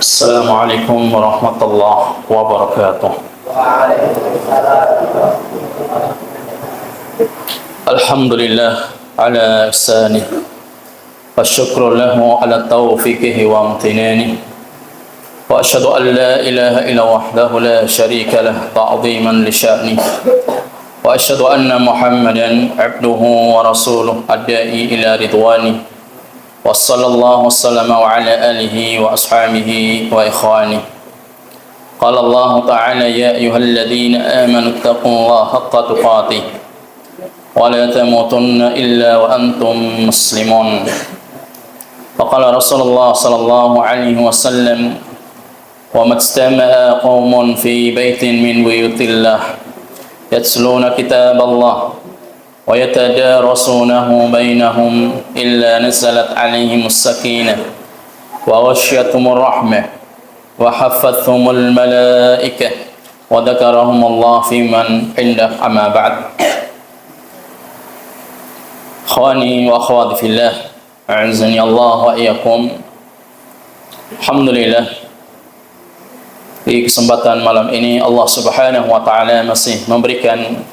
Assalamualaikum warahmatullahi wabarakatuh. Alhamdulillah ala ihsanih wa syukru lahu ala taufiqihi wa amtinani wa asyhadu an la ilaha illa wahdahu la syarika lah ta'ziman li sya'ni wa asyhadu anna Muhammadan abduhu wa rasuluh ad-da'i ila ridwani wa sallallahu wasallama wa ala alihi wa ashabihi wa ikhwani. Qala Allah ta'ala ya ayyuhalladzina amanu taqullaha haqqa tuqatih wa la tamutunna illa wa antum muslimun. Wa qala Rasulullah sallallahu alaihi wasallam wa majtama'a qaumun fi baitin min buyutillah yatluna kitaballah wa yatadarasunahu bainahum illa nazalat alaihimus sakinah wa ghashiyatuhumur rahmah wa haffathumul malaikah wa dzakarahumullah fiman indah. Amma ba'd. Khawani wa akhwati fillah, a'azzani Allah wa iyyakum. Alhamdulillah, di kesempatan malam ini Allah Subhanahu wa taala masih memberikan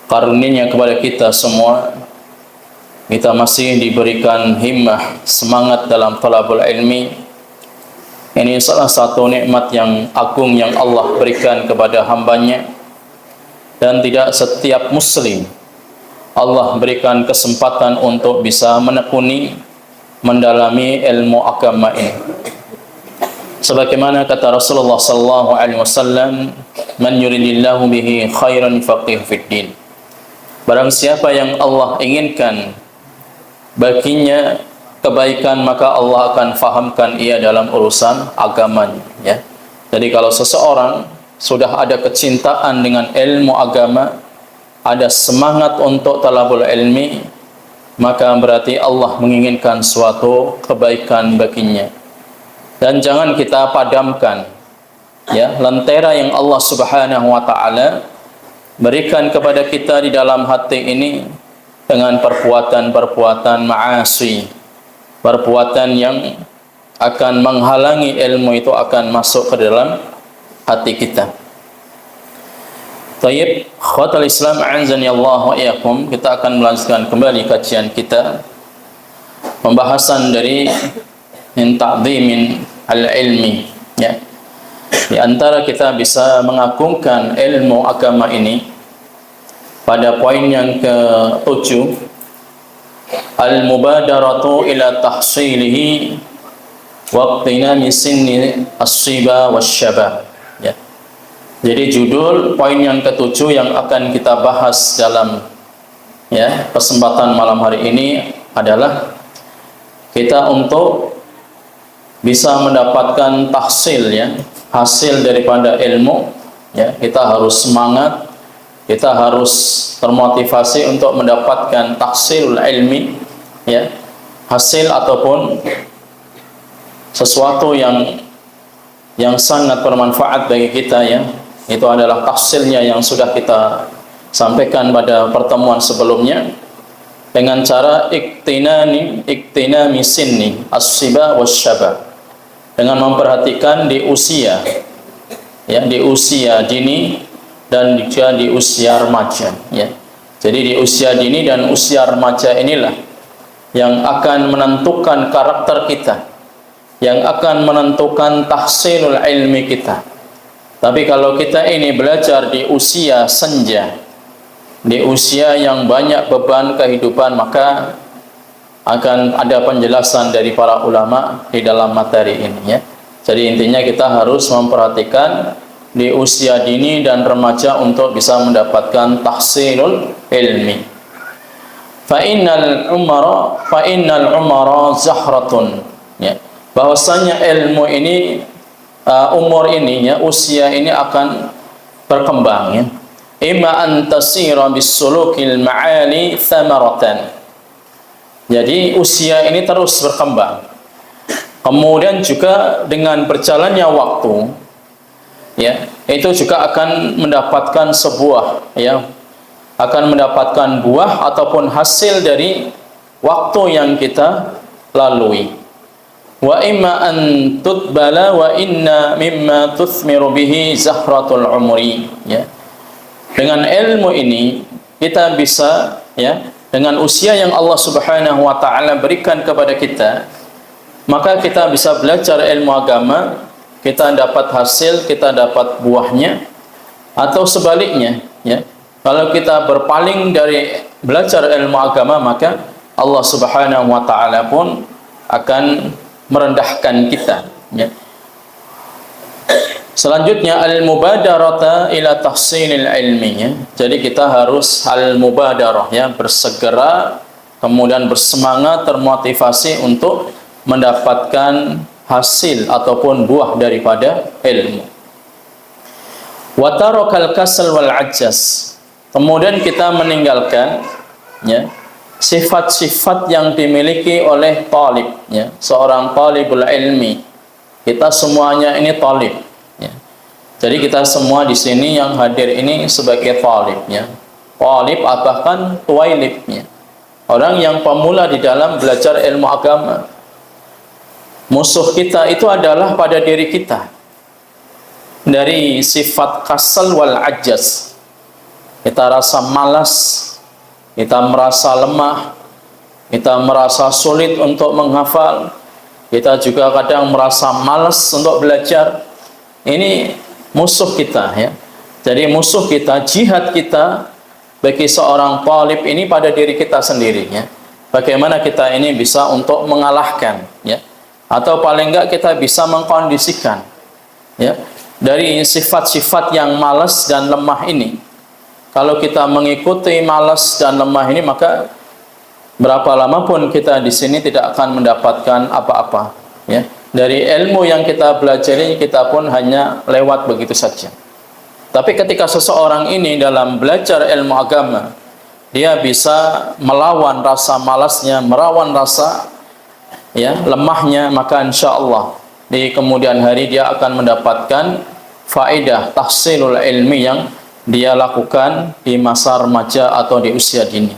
karunia kepada kita semua. Kita masih diberikan himmah, semangat dalam talabul ilmi. Ini salah satu nikmat yang agung yang Allah berikan kepada hambanya, dan tidak setiap muslim Allah berikan kesempatan untuk bisa menekuni, mendalami ilmu agama ini. Sebagaimana kata Rasulullah sallallahu alaihi wasallam, "Man yuridillahu bihi khairan faqih fid din." Barang siapa yang Allah inginkan baginya kebaikan, maka Allah akan fahamkan ia dalam urusan agamanya, ya. Jadi kalau seseorang sudah ada kecintaan dengan ilmu agama, ada semangat untuk talabul ilmi, maka berarti Allah menginginkan suatu kebaikan baginya. Dan jangan kita padamkan, ya, lentera yang Allah Subhanahu wa taala berikan kepada kita di dalam hati ini dengan perbuatan-perbuatan ma'asi, perbuatan yang akan menghalangi ilmu itu akan masuk ke dalam hati kita. Tayyib, khawatul Islam, a'azzani Allah wa iyyakum. Kita akan melanjutkan kembali kajian kita, pembahasan dari min ta'dhimin al-ilmi, ya. Di antara kita bisa mengagungkan ilmu agama ini pada poin yang ke-7, al-mubadaratu ila tahsilihi wa iqtinami sinni as-siba wasyabab, ya. Jadi judul poin yang ke-7 yang akan kita bahas dalam, ya, kesempatan malam hari ini adalah kita untuk bisa mendapatkan tahsil, ya, hasil daripada ilmu, ya. Kita harus semangat, kita harus termotivasi untuk mendapatkan tahsilul ilmi, ya, hasil ataupun sesuatu yang sangat bermanfaat bagi kita, ya. Itu adalah tahsilnya yang sudah kita sampaikan pada pertemuan sebelumnya, dengan cara iktinami sinni as-siba wasyabab, dengan memperhatikan di usia, ya, di usia dini dan juga di usia remaja, ya. Jadi di usia dini dan usia remaja inilah yang akan menentukan karakter kita, yang akan menentukan tahsilul ilmi kita. Tapi kalau kita ini belajar di usia senja, di usia yang banyak beban kehidupan, maka akan ada penjelasan dari para ulama di dalam materi ini, ya. Jadi intinya kita harus memperhatikan di usia dini dan remaja untuk bisa mendapatkan tahsilul ilmi. Fa innal umara zahratun, ya. Bahwasanya ilmu ini, umur ini, ya, usia ini akan berkembang, ya. Imma an tasira bisulukil ma'ali thamaratan. Jadi usia ini terus berkembang. Kemudian juga dengan berjalannya waktu, ya, itu juga akan mendapatkan sebuah, ya, akan mendapatkan buah ataupun hasil dari waktu yang kita lalui. wa imma an tutbala wa inna mimma tuthmiru bihi zahratul umri, ya. Dengan ilmu ini kita bisa, ya, dengan usia yang Allah Subhanahu wa taala berikan kepada kita, maka kita bisa belajar ilmu agama, kita dapat hasil, kita dapat buahnya. Atau sebaliknya, ya, kalau kita berpaling dari belajar ilmu agama, maka Allah Subhanahu wa taala pun akan merendahkan kita, ya. Selanjutnya al-mubadarata ila tahsilil ilmi, ya. Jadi kita harus al-mubadarah, ya, bersegera, kemudian bersemangat, termotivasi untuk mendapatkan hasil ataupun buah daripada ilmu. Wa tarakal kasal wal ajaz. Kemudian kita meninggalkan, ya, sifat-sifat yang dimiliki oleh talib, ya, seorang talibul ilmi. Kita semuanya ini talib, ya. Jadi kita semua di sini yang hadir ini sebagai talib, ya. Talib bahkan tuwailib, ya. Orang yang pemula di dalam belajar ilmu agama. Musuh kita itu adalah pada diri kita. Dari sifat kasal wal ajaz. Kita rasa malas, kita merasa lemah, kita merasa sulit untuk menghafal, kita juga kadang merasa malas untuk belajar. Ini musuh kita, ya. Jadi musuh kita, jihad kita bagi seorang talib ini pada diri kita sendiri, ya. Bagaimana kita ini bisa untuk mengalahkan, ya, atau paling enggak kita bisa mengkondisikan, ya, dari sifat-sifat yang malas dan lemah ini. Kalau kita mengikuti malas dan lemah ini, maka berapa lama pun kita di sini tidak akan mendapatkan apa-apa, ya. Dari ilmu yang kita pelajari, kita pun hanya lewat begitu saja. Tapi ketika seseorang ini dalam belajar ilmu agama, dia bisa melawan rasa malasnya, melawan rasa, ya, lemahnya, maka insya Allah di kemudian hari dia akan mendapatkan faedah tahsilul ilmi yang dia lakukan di masa remaja atau di usia dini.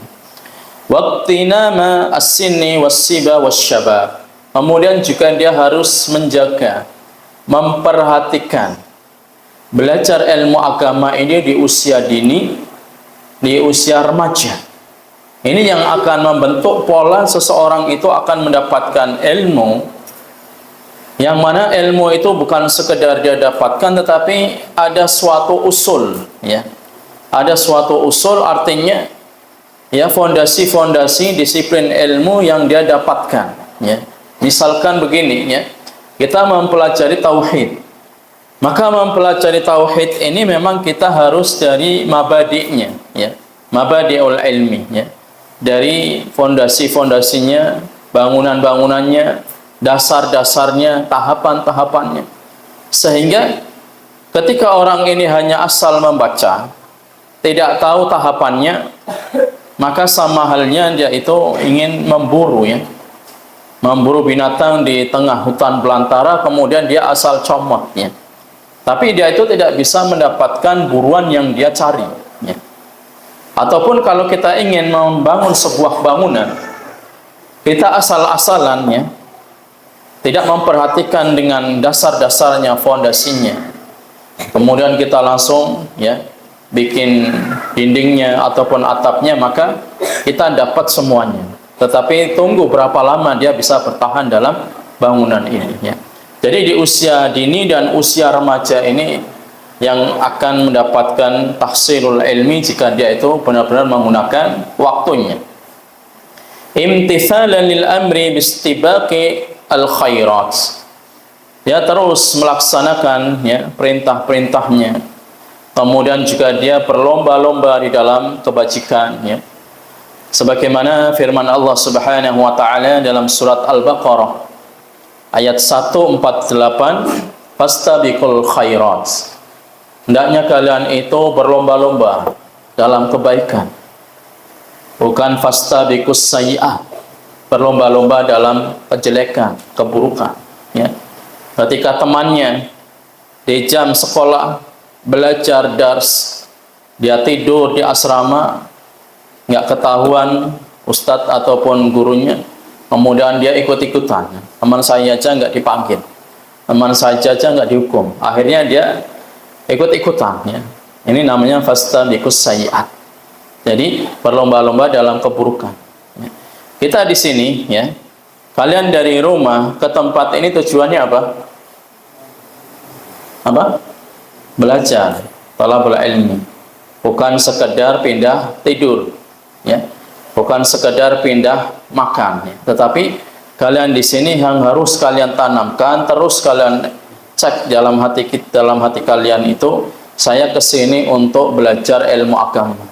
Waqtinama as-sinni was-siba was-syabab. Kemudian juga dia harus menjaga, memperhatikan belajar ilmu agama ini di usia dini, di usia remaja. Ini yang akan membentuk pola seseorang itu akan mendapatkan ilmu, yang mana ilmu itu bukan sekedar dia dapatkan, tetapi ada suatu usul, ya. Ada suatu usul, artinya, ya, fondasi-fondasi disiplin ilmu yang dia dapatkan, ya. Misalkan begini, ya, kita mempelajari tauhid. Maka mempelajari tauhid ini memang kita harus dari mabadi'nya, ya, mabadi'ul ilmi, ya, dari fondasi-fondasinya, bangunan-bangunannya, dasar-dasarnya, tahapan-tahapannya. Sehingga ketika orang ini hanya asal membaca, tidak tahu tahapannya, maka sama halnya dia itu ingin memburu, ya, memburu binatang di tengah hutan belantara, kemudian dia asal comot, ya. Tapi dia itu tidak bisa mendapatkan buruan yang dia cari, ya. Ataupun kalau kita ingin membangun sebuah bangunan, kita asal-asalan, ya, tidak memperhatikan dengan dasar-dasarnya, fondasinya, kemudian kita langsung, ya, bikin dindingnya ataupun atapnya, maka kita dapat semuanya. Tetapi tunggu berapa lama dia bisa bertahan dalam bangunan ini, ya. Jadi di usia dini dan usia remaja ini yang akan mendapatkan tahsilul ilmi jika dia itu benar-benar menggunakan waktunya. Imtithalan lil amri bistibaqi al khairat. Dia terus melaksanakan, ya, perintah-perintahnya. Kemudian juga dia berlomba-lomba di dalam kebajikan, ya. Sebagaimana firman Allah Subhanahu wa taala dalam surat Al-Baqarah ayat 148, fastabiqul khairat. Hendaknya kalian itu berlomba-lomba dalam kebaikan. Bukan fastabiqus sayyi'ah, berlomba-lomba dalam kejelekan, keburukan, ya. Ketika temannya di jam sekolah belajar dars, dia tidur di asrama, nggak ketahuan ustadz ataupun gurunya, kemudian dia ikut-ikutan. Teman saya aja nggak dipanggil, teman saya aja nggak dihukum, akhirnya dia ikut-ikutan. Ya. Ini namanya fastabiqus sayyi'at. Jadi berlomba-lomba dalam keburukan. Ya. Kita di sini, ya, kalian dari rumah ke tempat ini tujuannya apa? Apa? Belajar, talabul ilmi. Bukan sekedar pindah tidur, ya. Bukan sekedar pindah makan, ya. Tetapi kalian di sini yang harus kalian tanamkan, terus kalian cek dalam hati kalian itu, saya kesini untuk belajar ilmu agama.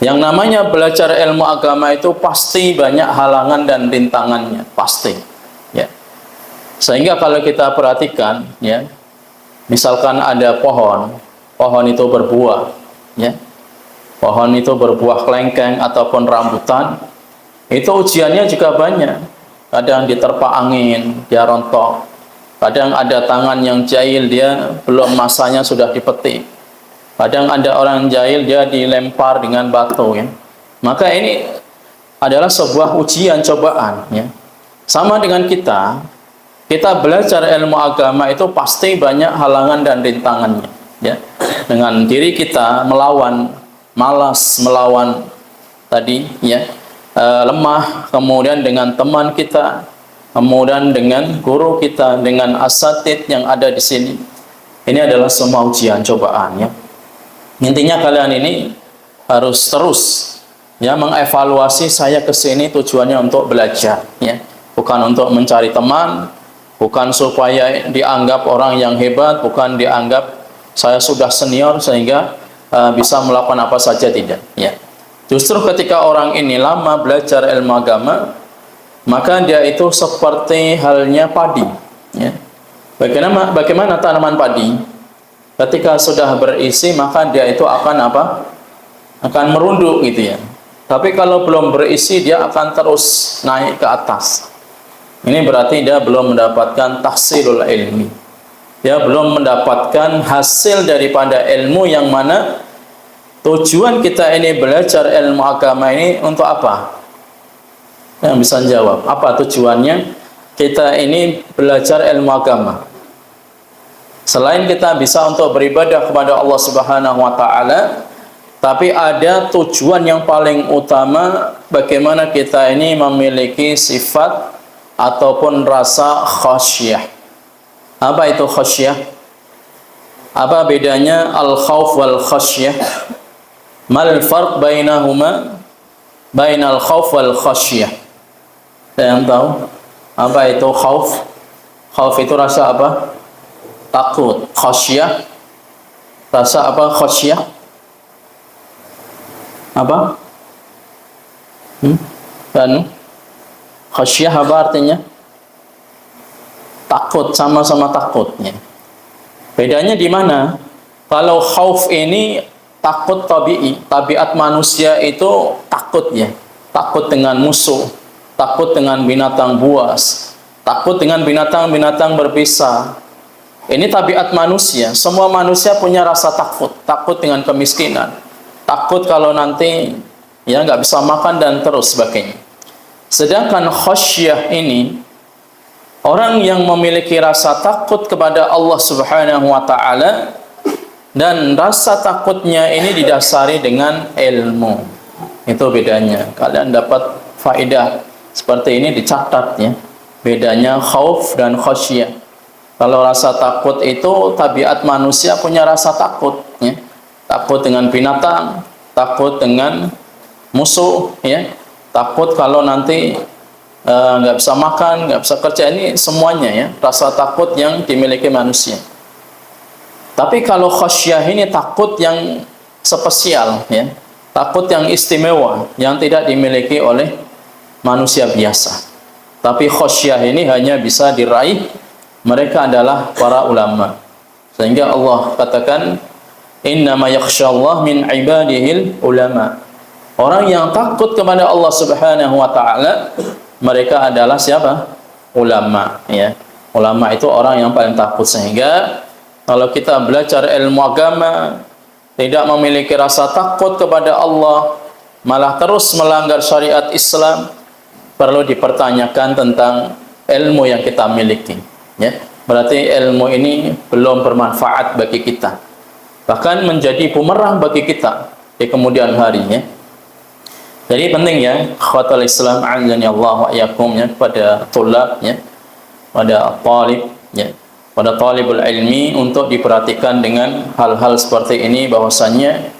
Yang namanya belajar ilmu agama itu pasti banyak halangan dan rintangannya, pasti. Ya. Sehingga kalau kita perhatikan, ya, misalkan ada pohon itu berbuah, ya. Pohon itu berbuah kelengkeng ataupun rambutan, itu ujiannya juga banyak. Kadang diterpa angin, dia rontok. Kadang ada tangan yang jahil, dia belum masanya sudah dipetik. Kadang ada orang jahil, dia dilempar dengan batu, ya. Maka ini adalah sebuah ujian, cobaan, ya. Sama dengan kita belajar ilmu agama itu pasti banyak halangan dan rintangannya, ya. Dengan diri kita melawan malas, melawan tadi, ya, lemah, kemudian dengan teman kita, kemudian dengan guru kita, dengan asatid yang ada di sini. Ini adalah semua ujian, cobaan, ya. Intinya kalian ini harus terus, ya, mengevaluasi saya ke sini tujuannya untuk belajar, ya. Bukan untuk mencari teman, bukan supaya dianggap orang yang hebat, bukan dianggap saya sudah senior sehingga bisa melakukan apa saja, tidak, ya. Justru ketika orang ini lama belajar ilmu agama, maka dia itu seperti halnya padi, ya. Bagaimana tanaman padi? Ketika sudah berisi, maka dia itu akan apa? Akan merunduk, gitu, ya. Tapi kalau belum berisi, dia akan terus naik ke atas. Ini berarti dia belum mendapatkan tahsilul ilmi. Dia belum mendapatkan hasil daripada ilmu, yang mana tujuan kita ini belajar ilmu agama ini untuk apa? Yang bisa jawab, apa tujuannya kita ini belajar ilmu agama? Selain kita bisa untuk beribadah kepada Allah Subhanahu wa taala, tapi ada tujuan yang paling utama, bagaimana kita ini memiliki sifat ataupun rasa khasyah. Apa itu khasyah? Apa bedanya al-khauf wal khasyah? Mal farq bainahuma, bainal khauf wal khasyah? Saya yang tahu apa itu khauf? Khauf itu rasa apa? Takut. Khasyah, rasa apa? Khasyah apa? Dan khasyah apa artinya? Takut, sama-sama takutnya. Bedanya di mana? Kalau khauf ini takut tabi'i, tabiat manusia itu takut, ya. Takut dengan musuh, takut dengan binatang buas, takut dengan binatang-binatang berbisa. Ini tabiat manusia. Semua manusia punya rasa takut, takut dengan kemiskinan, takut kalau nanti, ya, nggak bisa makan dan terus sebagainya. Sedangkan khasyah ini, orang yang memiliki rasa takut kepada Allah Subhanahu wa taala, dan rasa takutnya ini didasari dengan ilmu. Itu bedanya. Kalian dapat faedah seperti ini, dicatat, ya. Bedanya khauf dan khasyah. Kalau rasa takut itu tabiat manusia punya rasa takut, ya. Takut dengan binatang, takut dengan musuh, ya. Takut kalau nanti nggak bisa makan, nggak bisa kerja, ini semuanya, ya, rasa takut yang dimiliki manusia. Tapi kalau khasyah ini takut yang spesial, ya, takut yang istimewa, yang tidak dimiliki oleh manusia biasa. Tapi khasyah ini hanya bisa diraih mereka adalah para ulama. Sehingga Allah katakan, innama yakhsyallah min ibadihil ulama. Orang yang takut kepada Allah Subhanahu wa taala, mereka adalah siapa? Ulama, ya. Ulama itu orang yang paling takut. Sehingga kalau kita belajar ilmu agama, tidak memiliki rasa takut kepada Allah, malah terus melanggar syariat Islam, perlu dipertanyakan tentang ilmu yang kita miliki, ya. Berarti ilmu ini belum bermanfaat bagi kita, bahkan menjadi bumerang bagi kita di kemudian hari, ya. Jadi penting, ya, ikhwatul Islam a'azzani Allah wa iyyakum, ya, pada tulab, ya, pada talib, ya, pada talibul ilmi, untuk diperhatikan dengan hal-hal seperti ini, bahwasannya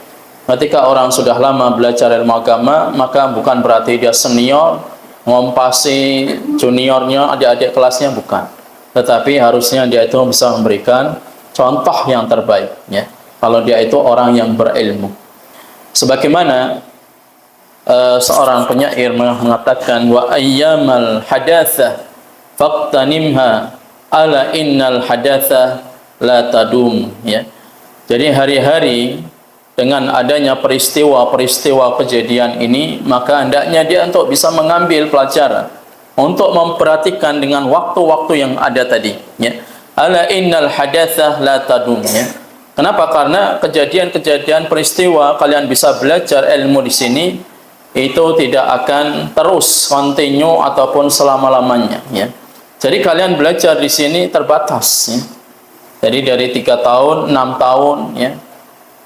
ketika orang sudah lama belajar ilmu agama, maka bukan berarti dia senior ngompasi juniornya, adik-adik kelasnya, bukan. Tetapi harusnya dia itu bisa memberikan contoh yang terbaik, ya, kalau dia itu orang yang berilmu. Sebagaimana seorang penyair mengatakan, wa ayyamal hadatsa faqtanimha ala innal hadatsa la tadum, ya. Jadi hari-hari dengan adanya peristiwa-peristiwa kejadian ini, maka hendaknya dia untuk bisa mengambil pelajaran, untuk memperhatikan dengan waktu-waktu yang ada tadi, ya. Ala innal hadatsa la tadum, ya. Kenapa? Karena kejadian-kejadian peristiwa kalian bisa belajar ilmu di sini itu tidak akan terus continue ataupun selama-lamanya, ya. Jadi kalian belajar di sini terbatas, ya. Jadi dari 3 tahun, 6 tahun, ya,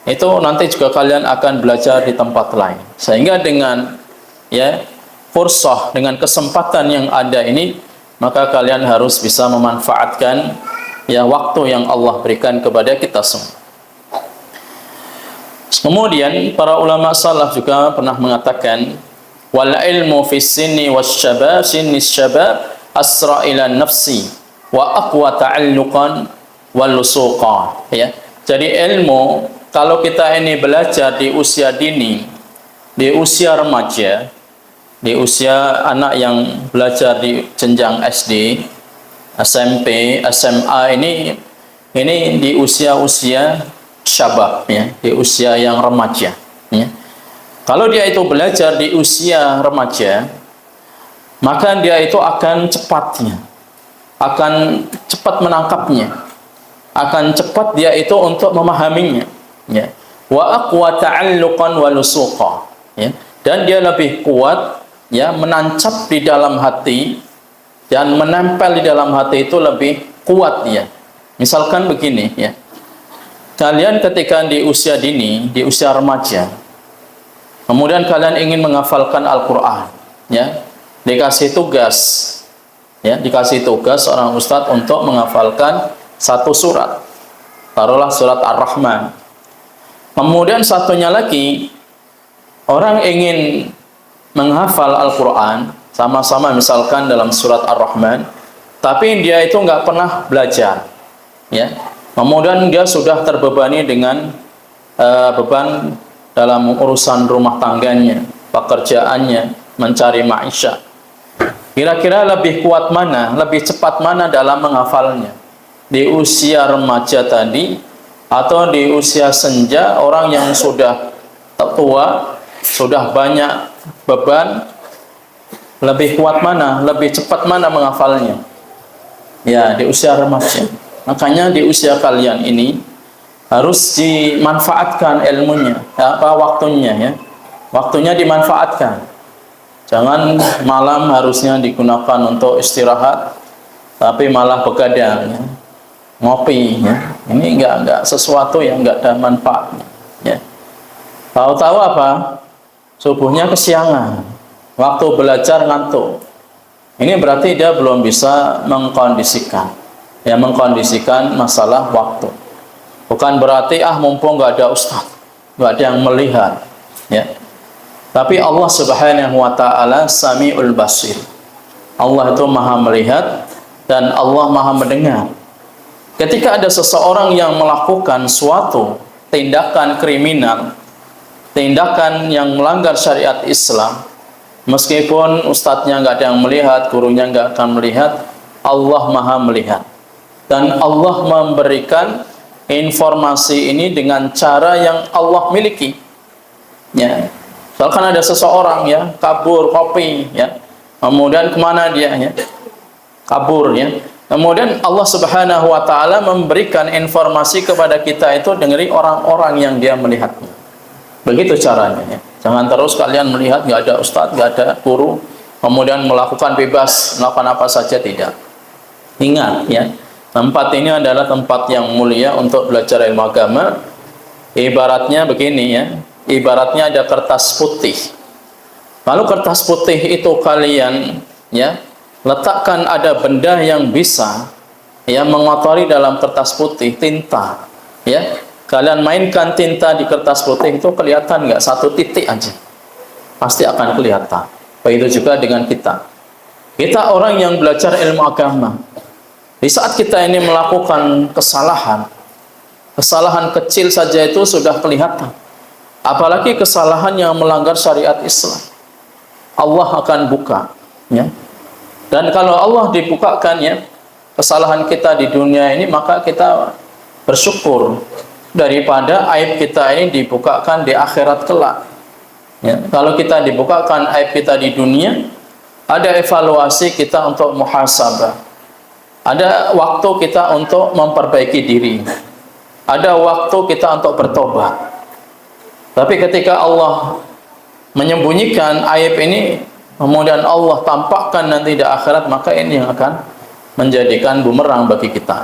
itu nanti juga kalian akan belajar di tempat lain. Sehingga dengan, ya, fursah, dengan kesempatan yang ada ini, maka kalian harus bisa memanfaatkan, ya, waktu yang Allah berikan kepada kita semua. Kemudian para ulama salaf juga pernah mengatakan, wal ilmu fis sinni wasyabab, sinnis syabab asra ila nafsi wa aqwa ta'alluqan wal lusuqa, ya. Jadi ilmu, kalau kita ini belajar di usia dini, di usia remaja, di usia anak yang belajar di jenjang SD, SMP, SMA, ini di usia-usia syabab, ya, di usia yang remaja, ya. Kalau dia itu belajar di usia remaja, maka dia itu akan cepat menangkapnya, akan cepat dia itu untuk memahaminya, ya. Wa aqwa ta'alluqan wa lusuqa, ya. Dan dia lebih kuat, ya, menancap di dalam hati dan menempel di dalam hati itu lebih kuat, ya. Misalkan begini, ya. Kalian ketika di usia dini, di usia remaja, kemudian kalian ingin menghafalkan Al-Qur'an, ya. Dikasih tugas, ya, dikasih tugas seorang ustadz untuk menghafalkan satu surat. Taruhlah surat Ar-Rahman. Kemudian satunya lagi, orang ingin menghafal Al-Quran, sama-sama misalkan dalam surat Ar-Rahman, tapi dia itu nggak pernah belajar, ya. Kemudian dia sudah terbebani dengan beban dalam urusan rumah tangganya, pekerjaannya, mencari maisha. Kira-kira lebih kuat mana, lebih cepat mana dalam menghafalnya? Di usia remaja tadi, atau di usia senja, orang yang sudah tua, sudah banyak beban, lebih kuat mana, lebih cepat mana menghafalnya? Ya, di usia remaja. Makanya di usia kalian ini harus dimanfaatkan ilmunya, ya, waktunya, ya. Waktunya dimanfaatkan. Jangan malam harusnya digunakan untuk istirahat, tapi malah begadang, ya, ngopi, ya. Ini enggak sesuatu yang enggak ada manfaatnya, ya. Tahu-tahu apa? Subuhnya kesiangan, waktu belajar ngantuk. Ini berarti dia belum bisa mengkondisikan, ya, mengkondisikan masalah waktu. Bukan berarti mumpung nggak ada ustaz, nggak ada yang melihat, ya. Tapi Allah Subhanahu wa Ta'ala Sami'ul Basir. Allah itu Maha melihat dan Allah Maha mendengar. Ketika ada seseorang yang melakukan suatu tindakan kriminal, tindakan yang melanggar syariat Islam, meskipun ustadznya nggak ada yang melihat, gurunya nggak akan melihat, Allah Maha melihat. Dan Allah memberikan informasi ini dengan cara yang Allah miliki, ya. Misalkan ada seseorang, ya, kabur kopi, ya, kemudian kemana dia, ya, kabur, ya. Kemudian Allah Subhanahu wa Ta'ala memberikan informasi kepada kita itu dari orang-orang yang dia melihatnya. Begitu caranya, ya. Jangan terus kalian melihat nggak ada ustadz, nggak ada guru, kemudian melakukan bebas, melakukan apa saja, tidak. Ingat ya, tempat ini adalah tempat yang mulia untuk belajar ilmu agama. Ibaratnya begini ya, ibaratnya ada kertas putih. Lalu kertas putih itu kalian ya letakkan ada benda yang bisa ya mengotori dalam kertas putih, tinta ya. Kalian mainkan tinta di kertas putih itu kelihatan nggak? Satu titik aja pasti akan kelihatan. Begitu juga dengan kita. Kita orang yang belajar ilmu agama. Di saat kita ini melakukan kesalahan, kesalahan kecil saja itu sudah kelihatan. Apalagi kesalahan yang melanggar syariat Islam. Allah akan buka ya. Dan kalau Allah dibukakan ya kesalahan kita di dunia ini, maka kita bersyukur daripada aib kita ini dibukakan di akhirat kelak ya. Kalau kita dibukakan aib kita di dunia, ada evaluasi kita untuk muhasabah, ada waktu kita untuk memperbaiki diri, ada waktu kita untuk bertobat. Tapi ketika Allah menyembunyikan aib ini, kemudian Allah tampakkan nanti di akhirat, maka ini yang akan menjadikan bumerang bagi kita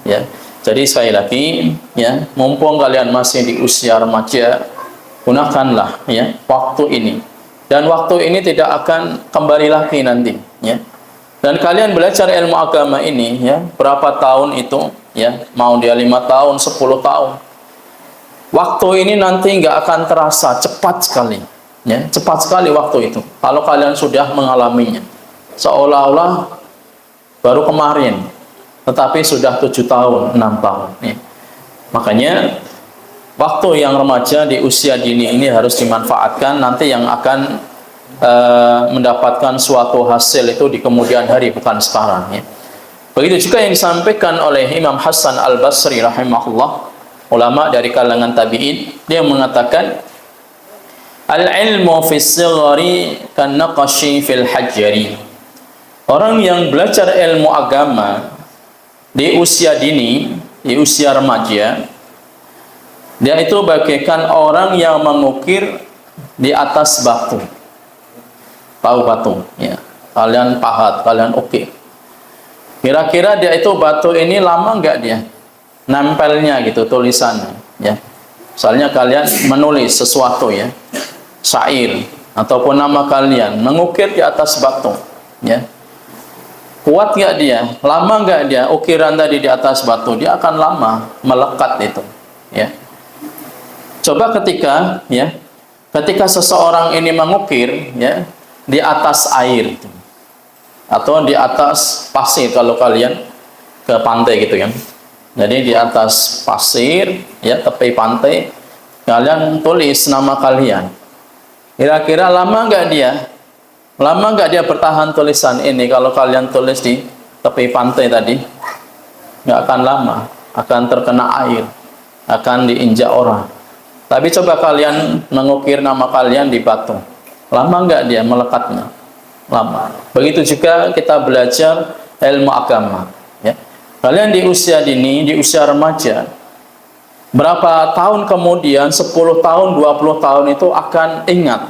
ya. Jadi sekali lagi ya, mumpung kalian masih di usia remaja, gunakanlah ya waktu ini. Dan waktu ini tidak akan kembali lagi nanti ya. Dan kalian belajar ilmu agama ini ya, berapa tahun itu ya, mau dia 5 tahun, 10 tahun. Waktu ini nanti nggak akan terasa, cepat sekali ya, cepat sekali waktu itu. Kalau kalian sudah mengalaminya, seolah-olah baru kemarin, tetapi sudah 7 tahun, 6 tahun ya. Makanya waktu yang remaja di usia dini ini harus dimanfaatkan, nanti yang akan mendapatkan suatu hasil itu di kemudian hari, bukan sekarang ya. Begitu juga yang disampaikan oleh Imam Hasan Al-Basri rahimahullah, ulama dari kalangan tabi'in. Dia mengatakan, al-ilmu fis sighari kan naqashi fil hajari. Orang yang belajar ilmu agama di usia dini, di usia remaja, dia itu bagaikan orang yang mengukir di atas batu. Tahu batu ya, kalian pahat, kalian ukir. Kira-kira dia itu batu ini lama enggak dia nempelnya gitu tulisannya ya. Misalnya kalian menulis sesuatu ya, syair ataupun nama kalian, mengukir di atas batu ya. Kuat nggak dia? Lama nggak dia ukiran tadi di atas batu? Dia akan lama melekat itu ya. Coba ketika ya, ketika seseorang ini mengukir ya di atas air itu, atau di atas pasir kalau kalian ke pantai gitu kan. Jadi di atas pasir ya, tepi pantai, kalian tulis nama kalian. Kira-kira lama nggak dia? Lama nggak dia bertahan tulisan ini? Kalau kalian tulis di tepi pantai tadi, nggak akan lama, akan terkena air, akan diinjak orang. Tapi coba kalian mengukir nama kalian di batu, lama nggak dia melekatnya? Lama. Begitu juga kita belajar ilmu agama ya. Kalian di usia dini, di usia remaja, berapa tahun kemudian, 10 tahun, 20 tahun itu akan ingat,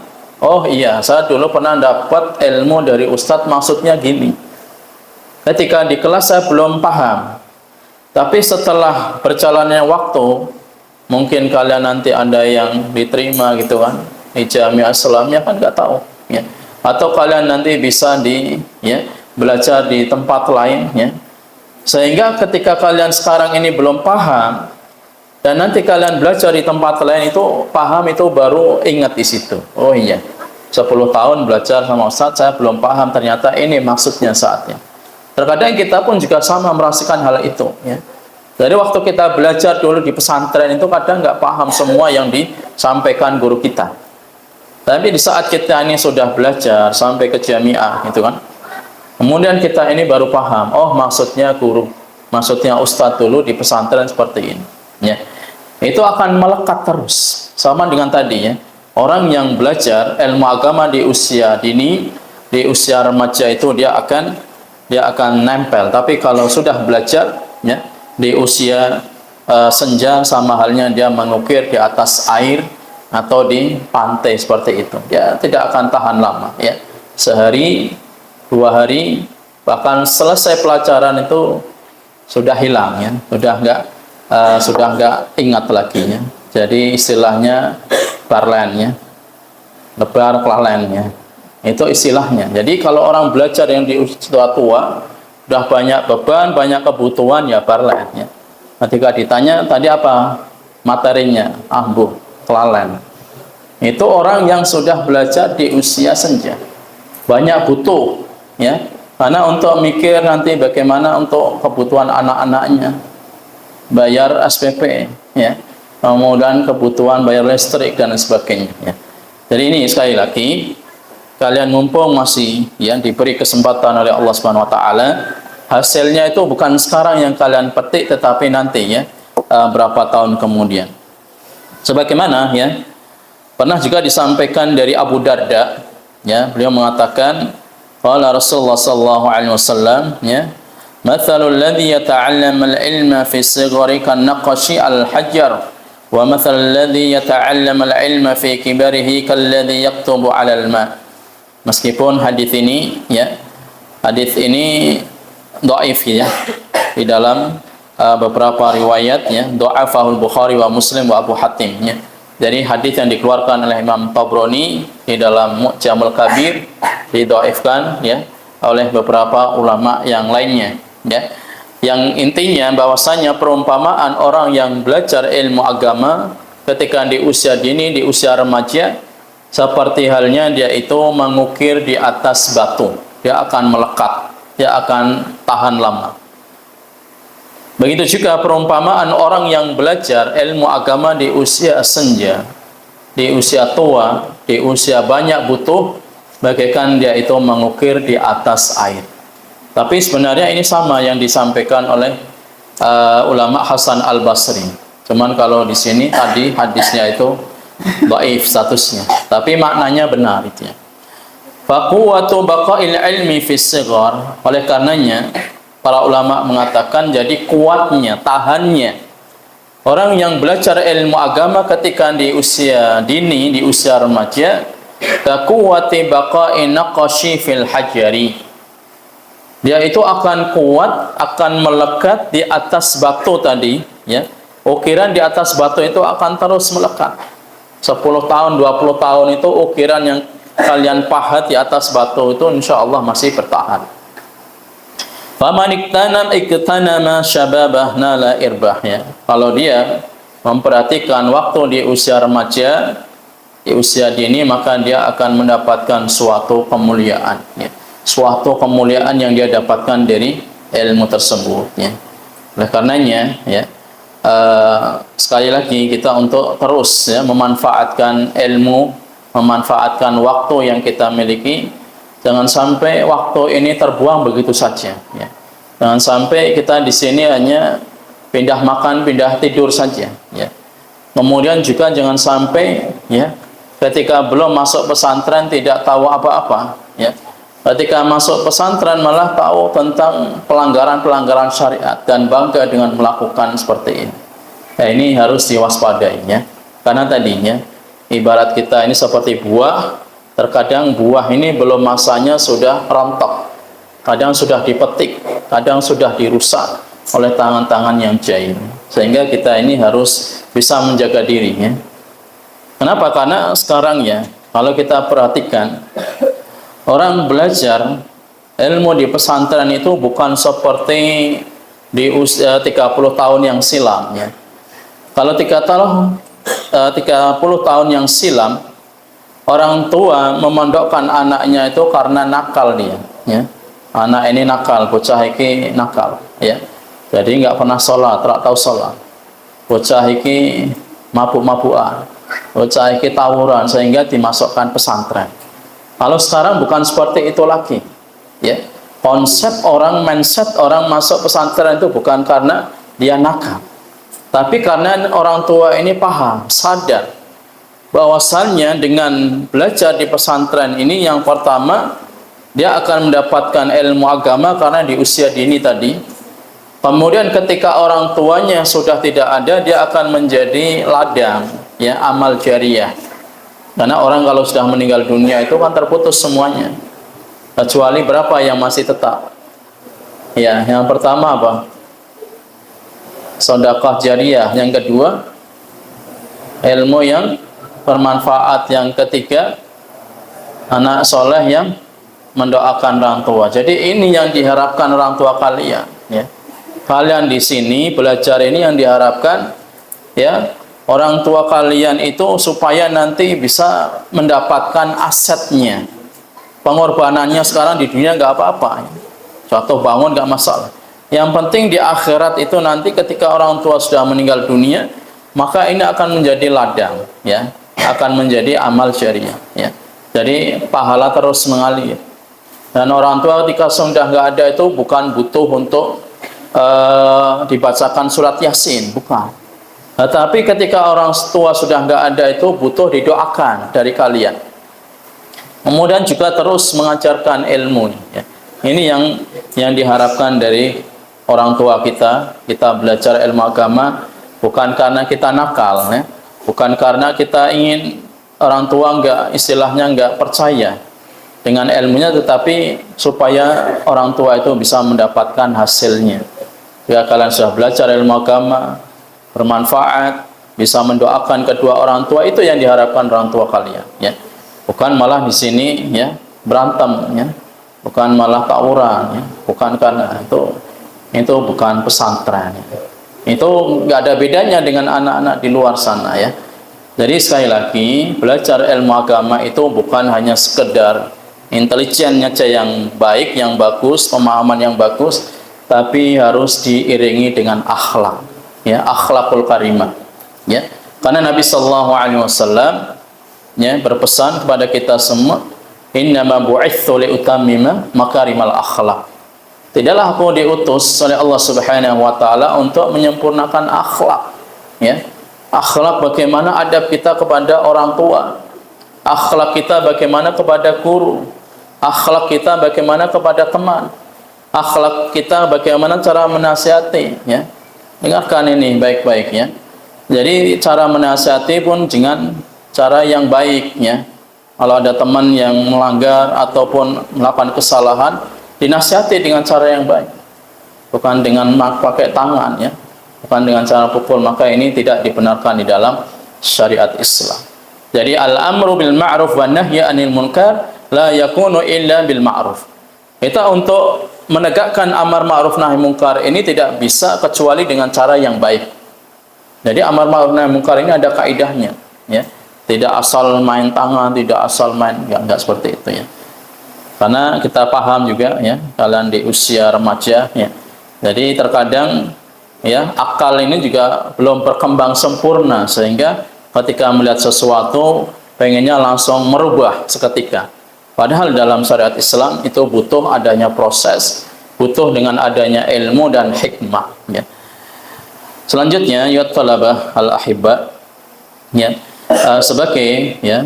oh iya, saya dulu pernah dapat ilmu dari ustadz, maksudnya gini. Ketika di kelas saya belum paham, tapi setelah berjalannya waktu, mungkin kalian nanti ada yang diterima gitu kan, di Jamiah Islamiyah kan nggak tahu ya. Atau kalian nanti bisa belajar di tempat lain ya. Sehingga ketika kalian sekarang ini belum paham, dan nanti kalian belajar di tempat lain itu paham, itu baru ingat di situ. Oh iya, 10 tahun belajar sama Ustadz, saya belum paham, ternyata ini maksudnya saatnya. Terkadang kita pun juga sama merasakan hal itu ya. Dari waktu kita belajar dulu di pesantren itu kadang nggak paham semua yang disampaikan guru kita. Tapi di saat kita ini sudah belajar sampai ke jamiah gitu kan, kemudian kita ini baru paham, oh maksudnya guru, maksudnya ustadz dulu di pesantren seperti ini ya. Itu akan melekat terus, sama dengan tadi ya, orang yang belajar ilmu agama di usia dini, di usia remaja itu dia akan nempel. Tapi kalau sudah belajar ya di usia senja, sama halnya dia mengukir di atas air atau di pantai seperti itu, ya tidak akan tahan lama ya. sehari, 2 hari, bahkan selesai pelajaran itu sudah hilang ya, sudah nggak ingat lagi ya. Jadi istilahnya barlen ya, lebar kelalen ya, itu istilahnya. Jadi kalau orang belajar yang di usia tua, sudah banyak beban, banyak kebutuhan ya barlen ya. Ketika ditanya tadi apa materinya, bu, kelalen. Itu orang yang sudah belajar di usia senja, banyak butuh ya, karena untuk mikir nanti bagaimana untuk kebutuhan anak-anaknya, bayar SPP ya, kemudian kebutuhan bayar listrik dan sebagainya ya. Jadi ini sekali lagi, kalian mumpung masih ya diberi kesempatan oleh Allah Subhanahu wa taala, hasilnya itu bukan sekarang yang kalian petik, tetapi nanti ya berapa tahun kemudian. Sebagaimana ya pernah juga disampaikan dari Abu Darda ya, beliau mengatakan qala Rasulullah sallallahu alaihi wasallam ya, mathalul ladzi yata'allamu al-ilma fi sighari kan naqashi al-hajar wa mathalul ladzi yata'allamu al-ilma fi kibarihi kal ladzi yaktubu 'ala al-ma. Meskipun hadis ini ya, hadis ini dhaif ya, di dalam beberapa riwayat ya, dha'afahul Bukhari wa Muslim wa Abu Hatim ya. Jadi hadis yang dikeluarkan oleh Imam Tabrani di dalam Mu'jamul Kabir didhaifkan ya oleh beberapa ulama yang lainnya ya. Yang intinya bahwasanya perumpamaan orang yang belajar ilmu agama ketika di usia dini, di usia remaja, seperti halnya dia itu mengukir di atas batu. Dia akan melekat, dia akan tahan lama. Begitu juga perumpamaan orang yang belajar ilmu agama di usia senja, di usia tua, di usia banyak butuh, bagaikan dia itu mengukir di atas air. Tapi sebenarnya ini sama yang disampaikan oleh ulama Hasan Al-Basri. Cuman kalau di sini tadi hadisnya itu dhaif statusnya, tapi maknanya benar itu ya. Faquwatu baqa'il ilmi fis sighar, oleh karenanya para ulama mengatakan jadi kuatnya, tahannya orang yang belajar ilmu agama ketika di usia dini, di usia remaja, kaquwati baqa'i naqashi fil hajari, dia itu akan kuat, akan melekat di atas batu tadi ya. Ukiran di atas batu itu akan terus melekat 10 tahun, 20 tahun itu ukiran yang kalian pahat di atas batu itu insya Allah masih bertahan. Faman iktanama syababah nala irbah ya. Kalau dia memperhatikan waktu di usia remaja, di usia dini, maka dia akan mendapatkan suatu kemuliaan ya. Suatu kemuliaan yang dia dapatkan dari ilmu tersebut ya. Oleh karenanya ya, sekali lagi kita untuk terus ya memanfaatkan ilmu, memanfaatkan waktu yang kita miliki. Jangan sampai waktu ini terbuang begitu saja ya. Jangan sampai kita di sini hanya pindah makan, pindah tidur saja ya. Kemudian juga jangan sampai ya ketika belum masuk pesantren tidak tahu apa-apa ya. Ketika masuk pesantren malah tahu tentang pelanggaran-pelanggaran syariat dan bangga dengan melakukan seperti ini. Nah, ini harus diwaspadai ya. Karena tadinya ibarat kita ini seperti buah. Terkadang buah ini belum masanya sudah rontok, kadang sudah dipetik, kadang sudah dirusak oleh tangan-tangan yang jahil. Sehingga kita ini harus bisa menjaga dirinya. Kenapa? Karena sekarang ya, kalau kita perhatikan, orang belajar ilmu di pesantren itu bukan seperti di usia 30 tahun yang silam ya. Kalau 30 tahun yang silam, orang tua memondokkan anaknya itu karena nakal dia ya. Anak ini nakal, bocah iki nakal ya. Jadi nggak pernah sholat, tak tahu sholat. Bocah iki mabuk-mabukan, bocah iki tawuran, sehingga dimasukkan pesantren. Kalau sekarang bukan seperti itu lagi ya. Konsep orang, mindset orang masuk pesantren itu bukan karena dia nakal, tapi karena orang tua ini paham, sadar bahwasannya dengan belajar di pesantren ini, yang pertama dia akan mendapatkan ilmu agama karena di usia dini tadi. Kemudian ketika orang tuanya sudah tidak ada, dia akan menjadi ladang ya, amal jariyah. Karena orang kalau sudah meninggal dunia itu kan terputus semuanya. Kecuali berapa yang masih tetap? Ya, yang pertama apa? Sedekah jariyah. Yang kedua, ilmu yang bermanfaat. Yang ketiga, anak soleh yang mendoakan orang tua. Jadi ini yang diharapkan orang tua kalian. Ya. Kalian di sini belajar ini yang diharapkan, ya, orang tua kalian itu supaya nanti bisa mendapatkan asetnya. Pengorbanannya sekarang di dunia nggak apa-apa. Jatuh bangun nggak masalah. Yang penting di akhirat itu nanti ketika orang tua sudah meninggal dunia, maka ini akan menjadi ladang, ya, akan menjadi amal jariah, ya. Jadi pahala terus mengalir. Dan orang tua ketika sudah nggak ada itu bukan butuh untuk dibacakan surat Yasin, bukan. Tetapi ketika orang tua sudah nggak ada itu butuh didoakan dari kalian. Kemudian juga terus mengajarkan ilmu, ya. Ini yang diharapkan dari orang tua kita. Kita belajar ilmu agama bukan karena kita nakal, ya. Bukan karena kita ingin orang tua istilahnya nggak percaya dengan ilmunya, tetapi supaya orang tua itu bisa mendapatkan hasilnya. Jika kalian sudah belajar ilmu agama bermanfaat, bisa mendoakan kedua orang tua, itu yang diharapkan orang tua kalian, ya. Bukan malah di sini, ya, berantem, ya. Bukan malah tawuran, ya. Bukan karena itu bukan pesantren, ya. Itu nggak ada bedanya dengan anak-anak di luar sana, ya. Jadi sekali lagi, belajar ilmu agama itu bukan hanya sekedar intelijennya aja yang baik, yang bagus, pemahaman yang bagus, tapi harus diiringi dengan akhlak, ya, akhlakul karimah, ya. Karena Nabi sallallahu alaihi wasallam, ya, berpesan kepada kita semua, innama bu'itsu liutammima makarimal akhlak. Tidaklah aku diutus oleh Allah Subhanahu wa taala untuk menyempurnakan akhlak, ya. Akhlak bagaimana adab kita kepada orang tua, akhlak kita bagaimana kepada guru, akhlak kita bagaimana kepada teman, akhlak kita bagaimana cara menasihati, ya. Dengarkan ini baik-baik, ya. Jadi cara menasihati pun dengan cara yang baik, ya. Kalau ada teman yang melanggar ataupun melakukan kesalahan, dinasihati dengan cara yang baik, bukan dengan pakai tangan, ya, bukan dengan cara pukul. Maka ini tidak dibenarkan di dalam syariat Islam. Jadi al-amru bil ma'ruf wa nahyi 'anil munkar la yakunu illa bil ma'ruf. Kita untuk menegakkan amar ma'ruf nahi munkar ini tidak bisa kecuali dengan cara yang baik. Jadi amar ma'ruf nahi munkar ini ada kaidahnya, ya. Tidak asal main tangan, tidak asal main, enggak seperti itu, ya. Karena kita paham juga, ya, kalian di usia remaja, ya. Jadi terkadang, ya, akal ini juga belum berkembang sempurna, sehingga ketika melihat sesuatu pengennya langsung merubah seketika. Padahal dalam syariat Islam itu butuh adanya proses, butuh dengan adanya ilmu dan hikmah, ya. Selanjutnya, ya talabah al-ahibba, ya, sebagai, ya,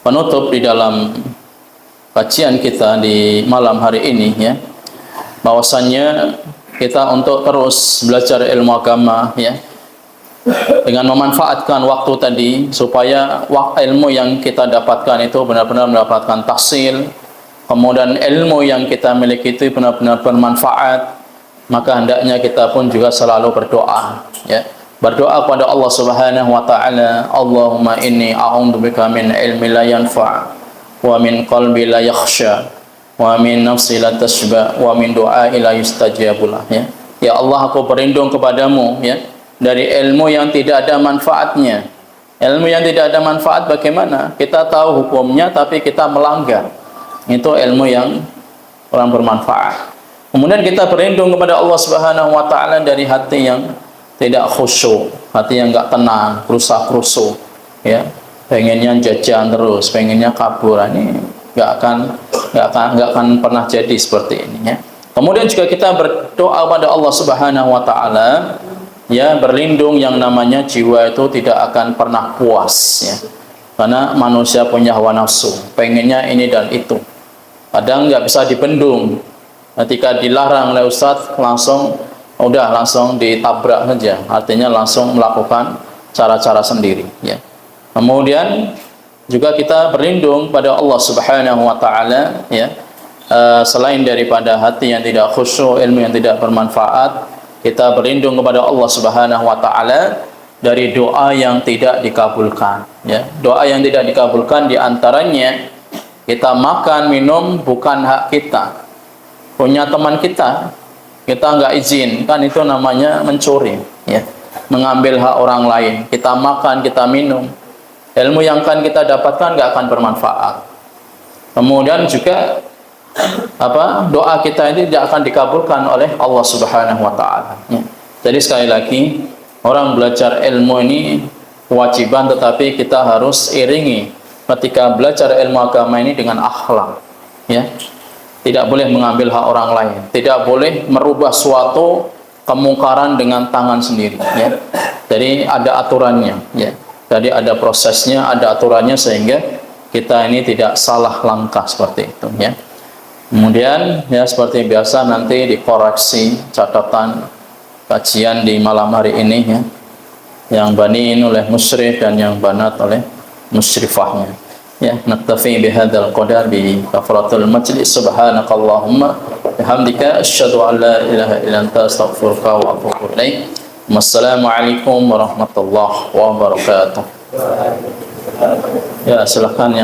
penutup di dalam kajian kita di malam hari ini, ya, bahwasannya kita untuk terus belajar ilmu agama, ya, dengan memanfaatkan waktu tadi supaya ilmu yang kita dapatkan itu benar-benar mendapatkan tahsil, kemudian ilmu yang kita miliki itu benar-benar bermanfaat. Maka hendaknya kita pun juga selalu berdoa, ya, berdoa kepada Allah Subhanahu wa taala, Allahumma inni a'udzubika min ilmi la yanfa' wa min qalbi la yakhsha wa min nafsi la tashba wa min du'ai la yustajabu lah, ya. Ya Allah, aku berlindung kepadamu, ya, dari ilmu yang tidak ada manfaatnya. Ilmu yang tidak ada manfaat bagaimana? Kita tahu hukumnya tapi kita melanggar. Itu ilmu yang kurang bermanfaat. Kemudian kita berlindung kepada Allah Subhanahu wa taala dari hati yang tidak khusyuk, hati yang enggak tenang, kerusak-kerusuk, ya. Pengennya jajan terus, pengennya kabur. Ini enggak akan pernah jadi seperti ini, ya. Kemudian juga kita berdoa pada Allah Subhanahu wa taala, ya, berlindung yang namanya jiwa itu tidak akan pernah puas, ya. Karena manusia punya hawa nafsu, pengennya ini dan itu. Kadang nggak bisa dibendung. Ketika dilarang oleh Ustadz, langsung ditabrak saja. Artinya langsung melakukan cara-cara sendiri, ya. Kemudian juga kita berlindung pada Allah Subhanahu wa taala, ya, selain daripada hati yang tidak khusyuk, ilmu yang tidak bermanfaat, kita berlindung kepada Allah Subhanahu wa taala dari doa yang tidak dikabulkan, ya. Doa yang tidak dikabulkan di antaranya kita makan, minum bukan hak kita. Punya teman kita nggak izin, kan itu namanya mencuri, ya. Mengambil hak orang lain. Kita makan, kita minum. Ilmu yang akan kita dapatkan nggak akan bermanfaat. Kemudian juga doa kita ini tidak akan dikabulkan oleh Allah Subhanahu wa taala, ya. Jadi sekali lagi, orang belajar ilmu ini kewajiban, tetapi kita harus iringi ketika belajar ilmu agama ini dengan akhlak, ya. Tidak boleh mengambil hak orang lain, tidak boleh merubah suatu kemungkaran dengan tangan sendiri, ya. Jadi ada aturannya, ya. Jadi ada prosesnya, ada aturannya, sehingga kita ini tidak salah langkah seperti itu, ya. Kemudian ya seperti biasa nanti dikoreksi catatan kajian di malam hari ini, ya. Yang banin oleh musyrif dan yang banat oleh musyrifahnya. Ya, naktafi bihadzal qadar bi kafaratul majlis. Subhanakallahumma bihamdika asyhadu an la ilaha illa anta astaghfiruka wa atubu ilaik. Wassalamualaikum warahmatullahi wabarakatuh. Ya, silakan ya.